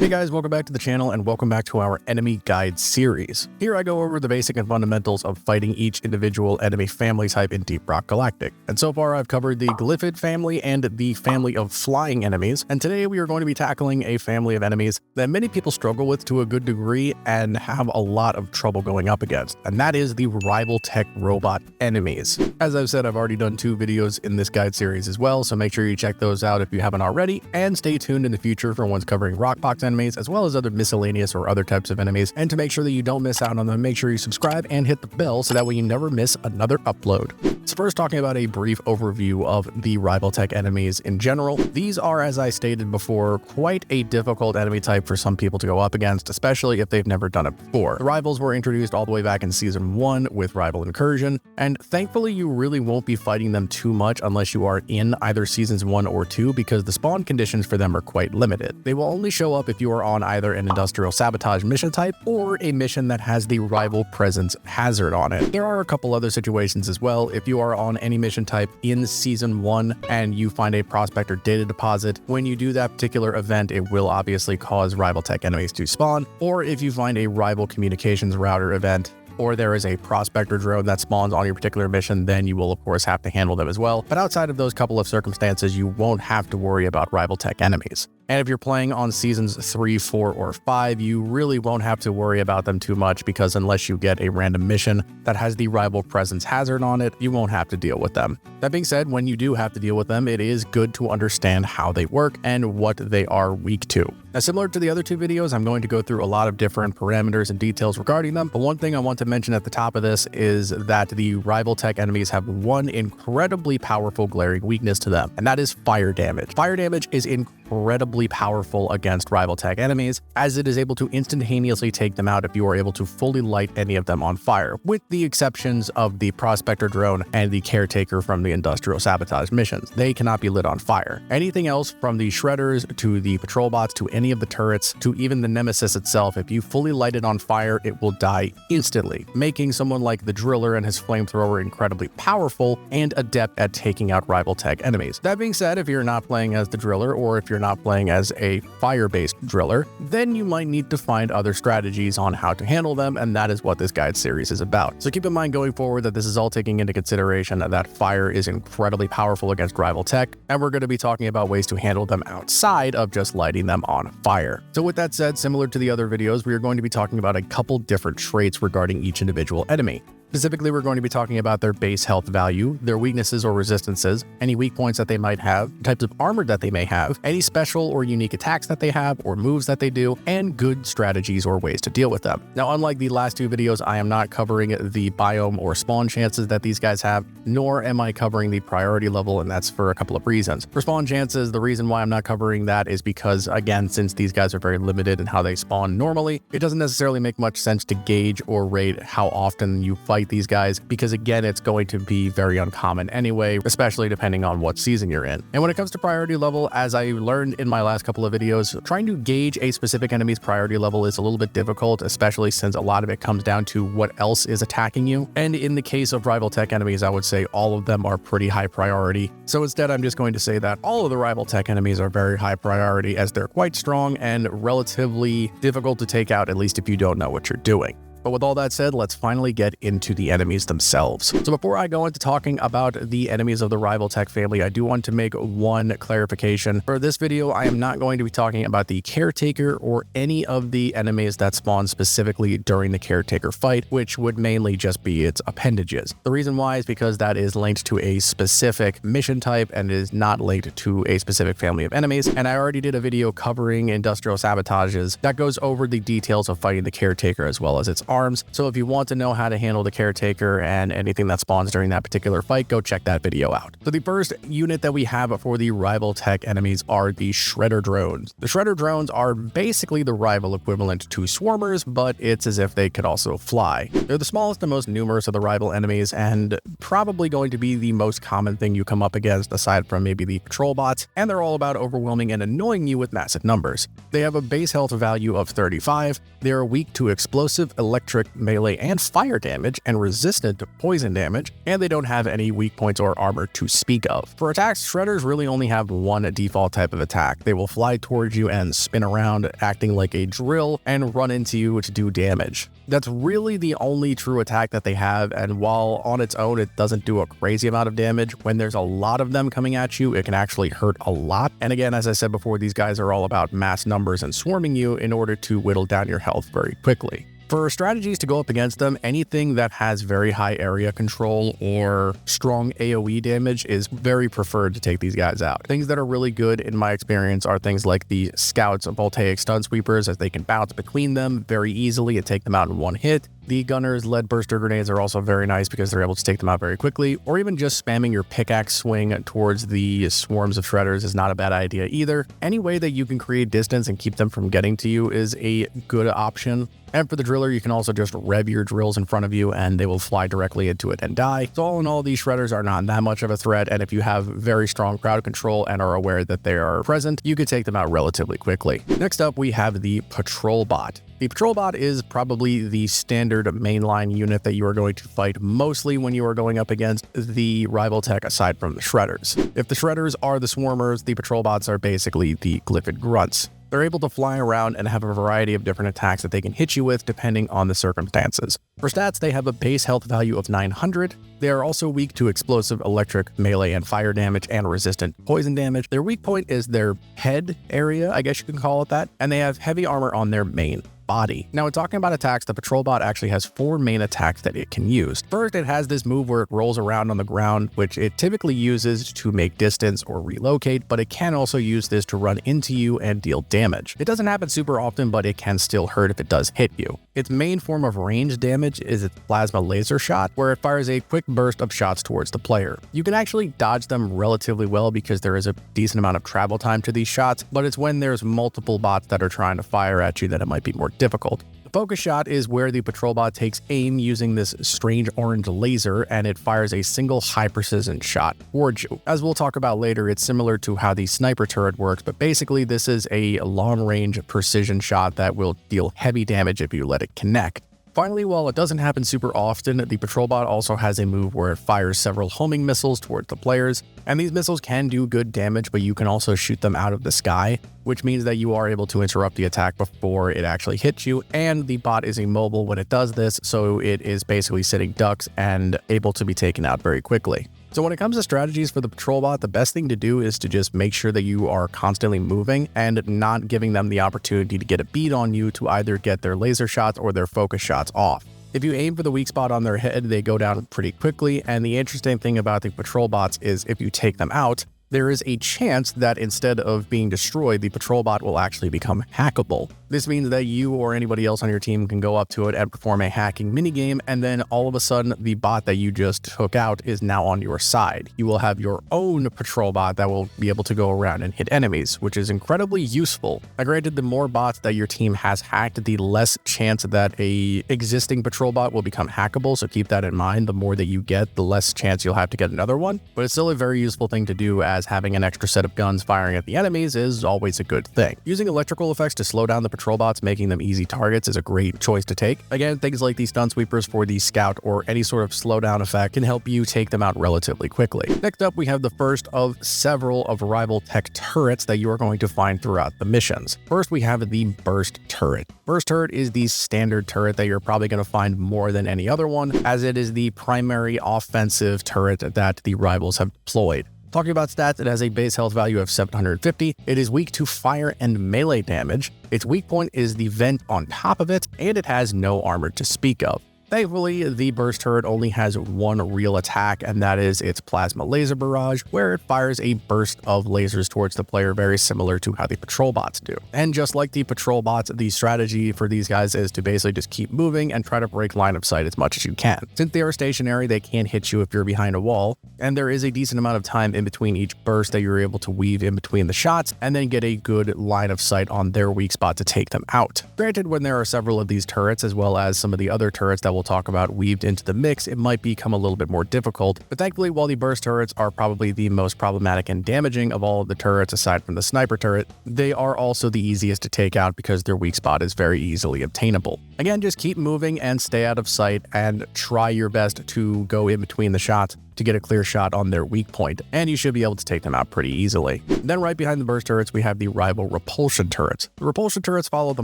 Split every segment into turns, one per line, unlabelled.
Hey guys, welcome back to the channel and welcome back to our enemy guide series. Here I go over the basic and fundamentals of fighting each individual enemy family type in Deep Rock Galactic. And so far I've covered the Glyphid family and the family of flying enemies, and today we are going to be tackling a family of enemies that many people struggle with to a good degree and have a lot of trouble going up against, and that is the rival tech robot enemies. As I've said, I've already done 2 videos in this guide series as well, so make sure you check those out if you haven't already, and stay tuned in the future for ones covering rockbox enemies as well as other miscellaneous or other types of enemies. And to make sure that you don't miss out on them, make sure you subscribe and hit the bell so that way you never miss another upload. So first, talking about a brief overview of the rival tech enemies in general. These are, as I stated before, quite a difficult enemy type for some people to go up against, especially if they've never done it before. The rivals were introduced all the way back in season 1 with Rival Incursion, and thankfully you really won't be fighting them too much unless you are in either seasons 1 or 2 because the spawn conditions for them are quite limited. They will only show up if you are on either an industrial sabotage mission type or a mission that has the rival presence hazard on it. There are a couple other situations as well. If you are on any mission type in season 1 and you find a Prospector data deposit, when you do that particular event, it will obviously cause rival tech enemies to spawn. Or if you find a rival communications router event, or there is a Prospector drone that spawns on your particular mission, then you will of course have to handle them as well. But outside of those couple of circumstances, you won't have to worry about rival tech enemies. And if you're playing on seasons 3, 4, or 5, you really won't have to worry about them too much because unless you get a random mission that has the rival presence hazard on it, you won't have to deal with them. That being said, when you do have to deal with them, it is good to understand how they work and what they are weak to. Now, similar to the other 2 videos, I'm going to go through a lot of different parameters and details regarding them, but one thing I want to mention at the top of this is that the rival tech enemies have one incredibly powerful glaring weakness to them, and that is fire damage. Fire damage is incredibly powerful against rival tech enemies, as it is able to instantaneously take them out if you are able to fully light any of them on fire, with the exceptions of the Prospector drone and the Caretaker from the industrial sabotage missions. They cannot be lit on fire. Anything else from the shredders to the patrol bots to any of the turrets to even the Nemesis itself, if you fully light it on fire, it will die instantly, making someone like the driller and his flamethrower incredibly powerful and adept at taking out rival tech enemies. That being said, if you're not playing as the driller or if you're not playing as a fire-based driller, then you might need to find other strategies on how to handle them, and that is what this guide series is about. So keep in mind going forward that this is all taking into consideration that fire is incredibly powerful against rival tech, and we're going to be talking about ways to handle them outside of just lighting them on fire. So with that said, similar to the other videos, we are going to be talking about a couple different traits regarding each individual enemy. Specifically, we're going to be talking about their base health value, their weaknesses or resistances, any weak points that they might have, types of armor that they may have, any special or unique attacks that they have or moves that they do, and good strategies or ways to deal with them. Now, unlike the last 2 videos, I am not covering the biome or spawn chances that these guys have, nor am I covering the priority level, and that's for a couple of reasons. For spawn chances, the reason why I'm not covering that is because, again, since these guys are very limited in how they spawn normally, it doesn't necessarily make much sense to gauge or rate how often you fight these guys, because again, it's going to be very uncommon anyway, especially depending on what season you're in. And when it comes to priority level, as I learned in my last couple of videos, trying to gauge a specific enemy's priority level is a little bit difficult, especially since a lot of it comes down to what else is attacking you. And in the case of rival tech enemies, I would say all of them are pretty high priority. So instead, I'm just going to say that all of the rival tech enemies are very high priority, as they're quite strong and relatively difficult to take out, at least if you don't know what you're doing. But with all that said, let's finally get into the enemies themselves. So before I go into talking about the enemies of the rival tech family, I do want to make one clarification. For this video, I am not going to be talking about the Caretaker or any of the enemies that spawn specifically during the Caretaker fight, which would mainly just be its appendages. The reason why is because that is linked to a specific mission type and is not linked to a specific family of enemies. And I already did a video covering industrial sabotages that goes over the details of fighting the Caretaker as well as its arms. So if you want to know how to handle the Caretaker and anything that spawns during that particular fight, go check that video out. So the first unit that we have for the rival tech enemies are the Shredder drones. The Shredder drones are basically the rival equivalent to swarmers, but it's as if they could also fly. They're the smallest and most numerous of the rival enemies, and probably going to be the most common thing you come up against aside from maybe the patrol bots, and they're all about overwhelming and annoying you with massive numbers. They have a base health value of 35. They are weak to explosive, electric, electric, melee, and fire damage, and resistant to poison damage, and they don't have any weak points or armor to speak of. For attacks, Shredders really only have one default type of attack. They will fly towards you and spin around, acting like a drill, and run into you to do damage. That's really the only true attack that they have, and while on its own it doesn't do a crazy amount of damage, when there's a lot of them coming at you, it can actually hurt a lot. And again, as I said before, these guys are all about mass numbers and swarming you in order to whittle down your health very quickly. For strategies to go up against them, anything that has very high area control or strong AoE damage is very preferred to take these guys out. Things that are really good in my experience are things like the Scout's voltaic stun sweepers, as they can bounce between them very easily and take them out in one hit. The Gunner's lead burster grenades are also very nice because they're able to take them out very quickly, or even just spamming your pickaxe swing towards the swarms of Shredders is not a bad idea either. Any way that you can create distance and keep them from getting to you is a good option. And for the driller, you can also just rev your drills in front of you and they will fly directly into it and die. So all in all, these Shredders are not that much of a threat, and if you have very strong crowd control and are aware that they are present, you can take them out relatively quickly. Next up, we have the Patrol Bot. The Patrol Bot is probably the standard mainline unit that you are going to fight mostly when you are going up against the rival tech aside from the Shredders. If the Shredders are the Swarmers, the Patrol Bots are basically the Glyphid Grunts. They're able to fly around and have a variety of different attacks that they can hit you with depending on the circumstances. For stats, they have a base health value of 900. They are also weak to explosive, electric, melee, and fire damage, and resistant poison damage. Their weak point is their head area, I guess you can call it that, and they have heavy armor on their main body. Now, when talking about attacks, the Patrol Bot actually has 4 main attacks that it can use. First, it has this move where it rolls around on the ground, which it typically uses to make distance or relocate, but it can also use this to run into you and deal damage. It doesn't happen super often, but it can still hurt if it does hit you. Its main form of ranged damage is its plasma laser shot, where it fires a quick burst of shots towards the player. You can actually dodge them relatively well because there is a decent amount of travel time to these shots, but it's when there's multiple bots that are trying to fire at you that it might be more difficult. The focus shot is where the Patrol Bot takes aim using this strange orange laser, and it fires a single high precision shot towards you. As we'll talk about later, it's similar to how the sniper turret works, but basically this is a long range precision shot that will deal heavy damage if you let it connect. Finally, while it doesn't happen super often, the Patrol Bot also has a move where it fires several homing missiles towards the players, and these missiles can do good damage, but you can also shoot them out of the sky, which means that you are able to interrupt the attack before it actually hits you, and the bot is immobile when it does this, so it is basically sitting ducks and able to be taken out very quickly. So when it comes to strategies for the Patrol Bot, the best thing to do is to just make sure that you are constantly moving and not giving them the opportunity to get a beat on you to either get their laser shots or their focus shots off. If you aim for the weak spot on their head, they go down pretty quickly, and the interesting thing about the Patrol Bots is if you take them out, there is a chance that instead of being destroyed, the Patrol Bot will actually become hackable. This means that you or anybody else on your team can go up to it and perform a hacking minigame, and then all of a sudden, the bot that you just took out is now on your side. You will have your own Patrol Bot that will be able to go around and hit enemies, which is incredibly useful. Now, granted, the more bots that your team has hacked, the less chance that a existing Patrol Bot will become hackable, so keep that in mind. The more that you get, the less chance you'll have to get another one, but it's still a very useful thing to do, as having an extra set of guns firing at the enemies is always a good thing. Using electrical effects to slow down the Patrol Bots, making them easy targets, is a great choice to take. Again, things like the stun sweepers for the Scout or any sort of slowdown effect can help you take them out relatively quickly. Next up, we have the first of several of rival tech turrets that you are going to find throughout the missions. First, we have the Burst Turret. Burst Turret is the standard turret that you're probably going to find more than any other one, as it is the primary offensive turret that the rivals have deployed. Talking about stats, it has a base health value of 750. It is weak to fire and melee damage. Its weak point is the vent on top of it, and it has no armor to speak of. Thankfully, the Burst Turret only has one real attack, and that is its Plasma Laser Barrage, where it fires a burst of lasers towards the player, very similar to how the Patrol Bots do. And just like the Patrol Bots, the strategy for these guys is to basically just keep moving and try to break line of sight as much as you can. Since they are stationary, they can't hit you if you're behind a wall, and there is a decent amount of time in between each burst that you're able to weave in between the shots, and then get a good line of sight on their weak spot to take them out. Granted, when there are several of these turrets, as well as some of the other turrets that will we'll talk about, weaved into the mix, it might become a little bit more difficult. But thankfully, while the burst turrets are probably the most problematic and damaging of all of the turrets aside from the sniper turret, they are also the easiest to take out because their weak spot is very easily obtainable. Again, just keep moving and stay out of sight and try your best to go in between the shots to get a clear shot on their weak point, and you should be able to take them out pretty easily. Then right behind the burst turrets, we have the rival repulsion turrets. The repulsion turrets follow the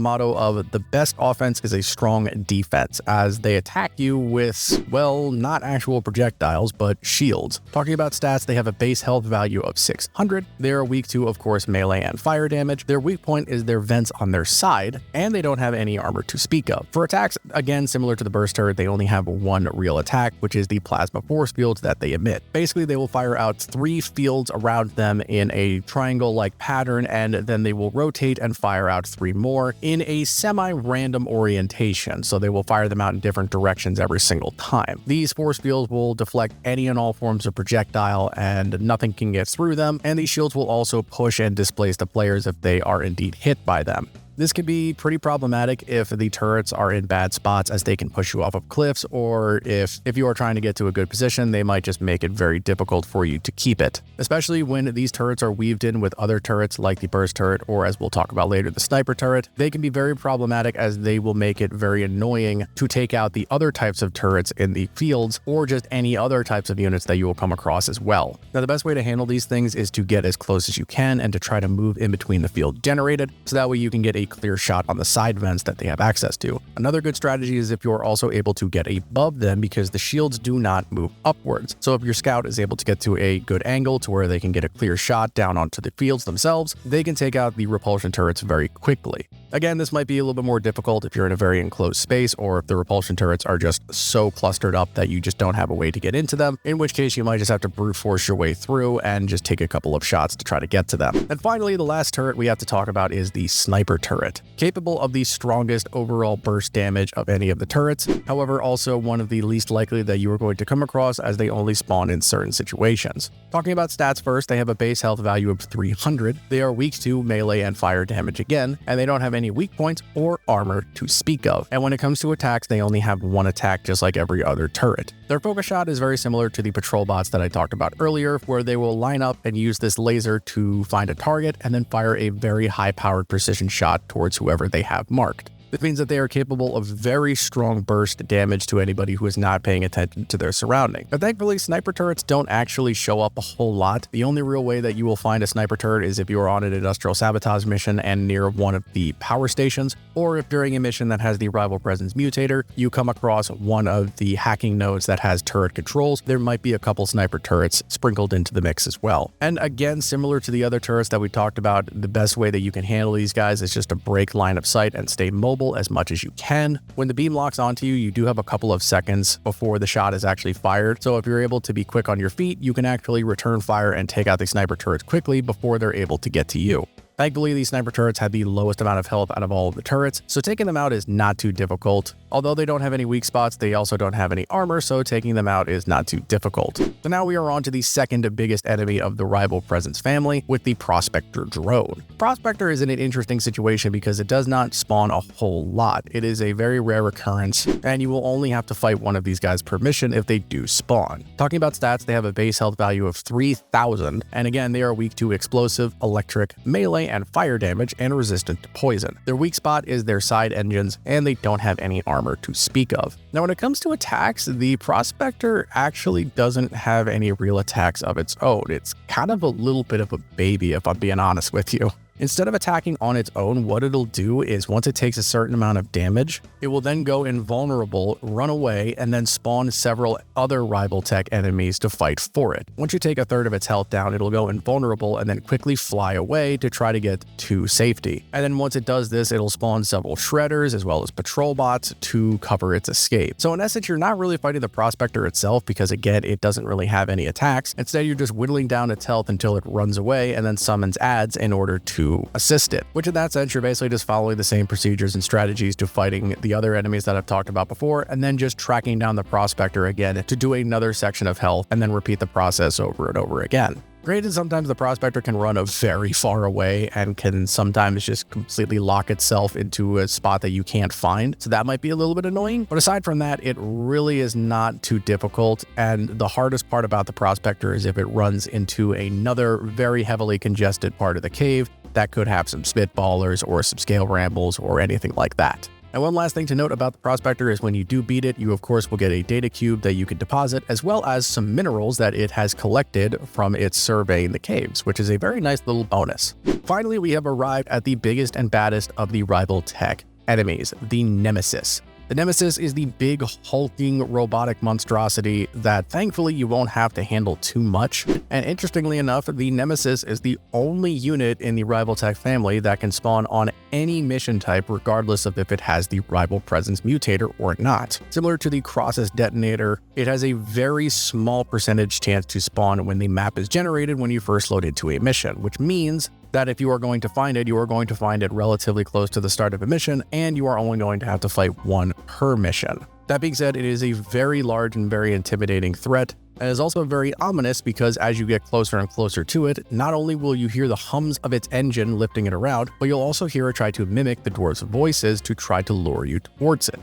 motto of the best offense is a strong defense, as they attack you with, well, not actual projectiles, but shields. Talking about stats, they have a base health value of 600. They are weak to, of course, melee and fire damage. Their weak point is their vents on their side, and they don't have any armor to speak of. For attacks, again, similar to the burst turret, they only have one real attack, which is the plasma force fields that they emit. Basically, they will fire out 3 fields around them in a triangle-like pattern, and then they will rotate and fire out 3 more in a semi-random orientation. So they will fire them out in different directions every single time. These force fields will deflect any and all forms of projectile, and nothing can get through them, and these shields will also push and displace the players if they are indeed hit by them. This can be pretty problematic if the turrets are in bad spots, as they can push you off of cliffs, or if you are trying to get to a good position, they might just make it very difficult for you to keep it. Especially when these turrets are weaved in with other turrets like the burst turret, or as we'll talk about later, the sniper turret. They can be very problematic, as they will make it very annoying to take out the other types of turrets in the fields, or just any other types of units that you will come across as well. Now, the best way to handle these things is to get as close as you can and to try to move in between the field generated, so that way you can get a clear shot on the side vents that they have access to. Another good strategy is if you're also able to get above them, because the shields do not move upwards. So if your scout is able to get to a good angle to where they can get a clear shot down onto the fields themselves, they can take out the repulsion turrets very quickly. Again, this might be a little bit more difficult if you're in a very enclosed space, or if the repulsion turrets are just so clustered up that you just don't have a way to get into them, in which case you might just have to brute force your way through and just take a couple of shots to try to get to them. And finally, the last turret we have to talk about is the sniper turret. Capable of the strongest overall burst damage of any of the turrets, however also one of the least likely that you are going to come across, as they only spawn in certain situations. Talking about stats first, they have a base health value of 300, they are weak to melee and fire damage again, and they don't have any weak points or armor to speak of. And when it comes to attacks, they only have one attack, just like every other turret. Their focus shot is very similar to the patrol bots that I talked about earlier, where they will line up and use this laser to find a target and then fire a very high-powered precision shot towards whoever they have marked. This means that they are capable of very strong burst damage to anybody who is not paying attention to their surrounding. But thankfully, sniper turrets don't actually show up a whole lot. The only real way that you will find a sniper turret is if you are on an industrial sabotage mission and near one of the power stations, or if during a mission that has the rival presence mutator, you come across one of the hacking nodes that has turret controls. There might be a couple sniper turrets sprinkled into the mix as well. And again, similar to the other turrets that we talked about, the best way that you can handle these guys is just to break line of sight and stay mobile as much as you can. When the beam locks onto you, you do have a couple of seconds before the shot is actually fired. So if you're able to be quick on your feet, you can actually return fire and take out the sniper turrets quickly before they're able to get to you. Thankfully, these sniper turrets have the lowest amount of health out of all of the turrets, so taking them out is not too difficult. Although they don't have any weak spots, they also don't have any armor, so taking them out is not too difficult. So now we are on to the second biggest enemy of the rival presence family, with the Prospector drone. Prospector is in an interesting situation because it does not spawn a whole lot. It is a very rare occurrence, and you will only have to fight one of these guys per mission if they do spawn. Talking about stats, they have a base health value of 3,000, and again, they are weak to explosive, electric, melee, and fire damage, and resistant to poison. Their weak spot is their side engines, and they don't have any armor to speak of. Now, when it comes to attacks, the Prospector actually doesn't have any real attacks of its own. It's kind of a little bit of a baby, if I'm being honest with you. Instead of attacking on its own, what it'll do is once it takes a certain amount of damage, it will then go invulnerable, run away, and then spawn several other rival tech enemies to fight for it. Once you take a third of its health down, it'll go invulnerable and then quickly fly away to try to get to safety. And then once it does this, it'll spawn several shredders as well as patrol bots to cover its escape. So in essence, you're not really fighting the Prospector itself because, again, it doesn't really have any attacks. Instead, you're just whittling down its health until it runs away and then summons adds in order to assist it, which in that sense, you're basically just following the same procedures and strategies to fighting the other enemies that I've talked about before, and then just tracking down the Prospector again to do another section of health and then repeat the process over and over again. Granted, sometimes the Prospector can run a very far away and can sometimes just completely lock itself into a spot that you can't find, so that might be a little bit annoying. But aside from that, it really is not too difficult, and the hardest part about the Prospector is if it runs into another very heavily congested part of the cave that could have some spitballers or some scale rambles or anything like that. And one last thing to note about the Prospector is when you do beat it, you of course will get a data cube that you can deposit, as well as some minerals that it has collected from its surveying the caves, which is a very nice little bonus. Finally, we have arrived at the biggest and baddest of the rival tech enemies, the Nemesis. The Nemesis is the big, hulking, robotic monstrosity that thankfully you won't have to handle too much. And interestingly enough, the Nemesis is the only unit in the rival tech family that can spawn on any mission type regardless of if it has the rival presence mutator or not. Similar to the Crossus detonator, it has a very small percentage chance to spawn when the map is generated when you first load into a mission, which means that if you are going to find it, you are going to find it relatively close to the start of a mission, and you are only going to have to fight one per mission. That being said, it is a very large and very intimidating threat, and is also very ominous because as you get closer and closer to it, not only will you hear the hums of its engine lifting it around, but you'll also hear it try to mimic the dwarf's voices to try to lure you towards it.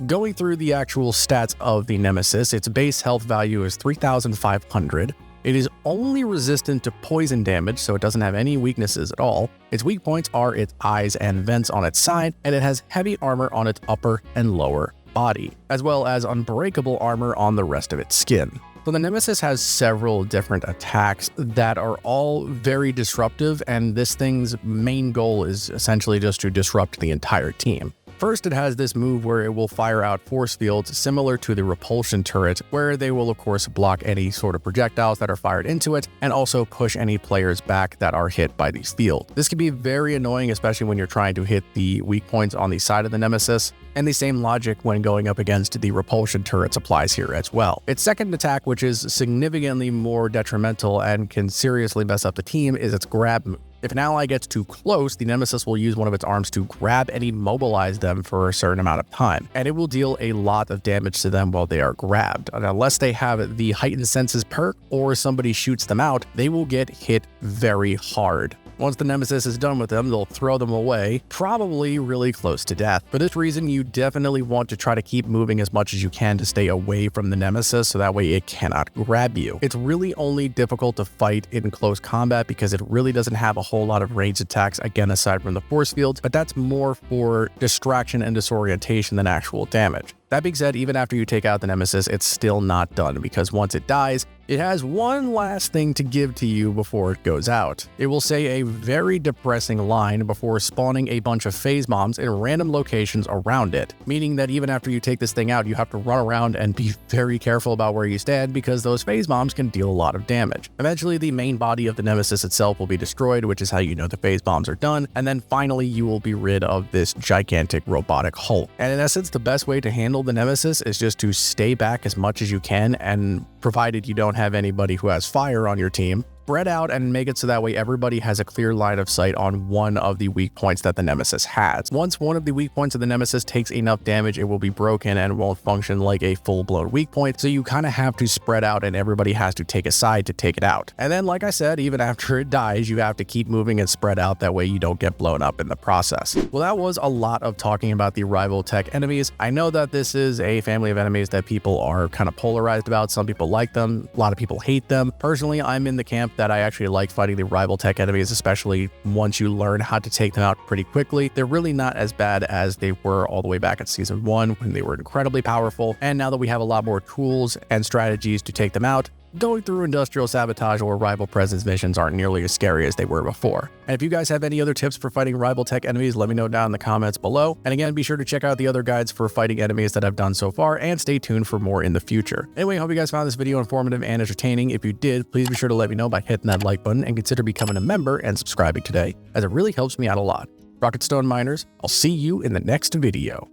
Going through the actual stats of the Nemesis, its base health value is 3,500. It is only resistant to poison damage, so it doesn't have any weaknesses at all. Its weak points are its eyes and vents on its side, and it has heavy armor on its upper and lower body, as well as unbreakable armor on the rest of its skin. So the Nemesis has several different attacks that are all very disruptive, and this thing's main goal is essentially just to disrupt the entire team. First, it has this move where it will fire out force fields similar to the Repulsion Turret, where they will of course block any sort of projectiles that are fired into it, and also push any players back that are hit by these fields. This can be very annoying, especially when you're trying to hit the weak points on the side of the Nemesis, and the same logic when going up against the Repulsion Turrets applies here as well. Its second attack, which is significantly more detrimental and can seriously mess up the team, is its grab move. If an ally gets too close, the Nemesis will use one of its arms to grab and immobilize them for a certain amount of time, and it will deal a lot of damage to them while they are grabbed. And unless they have the heightened senses perk or somebody shoots them out, they will get hit very hard. Once the Nemesis is done with them, they'll throw them away, probably really close to death. For this reason, you definitely want to try to keep moving as much as you can to stay away from the Nemesis so that way it cannot grab you. It's really only difficult to fight in close combat because it really doesn't have a whole lot of ranged attacks, again aside from the force fields, but that's more for distraction and disorientation than actual damage. That being said, even after you take out the Nemesis, it's still not done because once it dies, it has one last thing to give to you before it goes out. It will say a very depressing line before spawning a bunch of phase bombs in random locations around it, meaning that even after you take this thing out, you have to run around and be very careful about where you stand because those phase bombs can deal a lot of damage. Eventually, the main body of the Nemesis itself will be destroyed, which is how you know the phase bombs are done, and then finally you will be rid of this gigantic robotic hulk. And in essence, the best way to handle the Nemesis is just to stay back as much as you can, and provided you don't have anybody who has fire on your team, spread out and make it so that way everybody has a clear line of sight on one of the weak points that the Nemesis has. Once one of the weak points of the Nemesis takes enough damage, it will be broken and won't function like a full-blown weak point, so you kind of have to spread out and everybody has to take a side to take it out. And then, like I said, even after it dies, you have to keep moving and spread out, that way you don't get blown up in the process. Well, that was a lot of talking about the rival tech enemies. I know that this is a family of enemies that people are kind of polarized about. Some people like them, a lot of people hate them. Personally, I'm in the camp that I actually like fighting the rival tech enemies, especially once you learn how to take them out pretty quickly. They're really not as bad as they were all the way back at Season 1 when they were incredibly powerful, and now that we have a lot more tools and strategies to take them out, going through industrial sabotage or rival presence missions aren't nearly as scary as they were before. And if you guys have any other tips for fighting rival tech enemies, let me know down in the comments below. And again, be sure to check out the other guides for fighting enemies that I've done so far, and stay tuned for more in the future. Anyway, I hope you guys found this video informative and entertaining. If you did, please be sure to let me know by hitting that like button and consider becoming a member and subscribing today, as it really helps me out a lot. Rocket Stone Miners, I'll see you in the next video.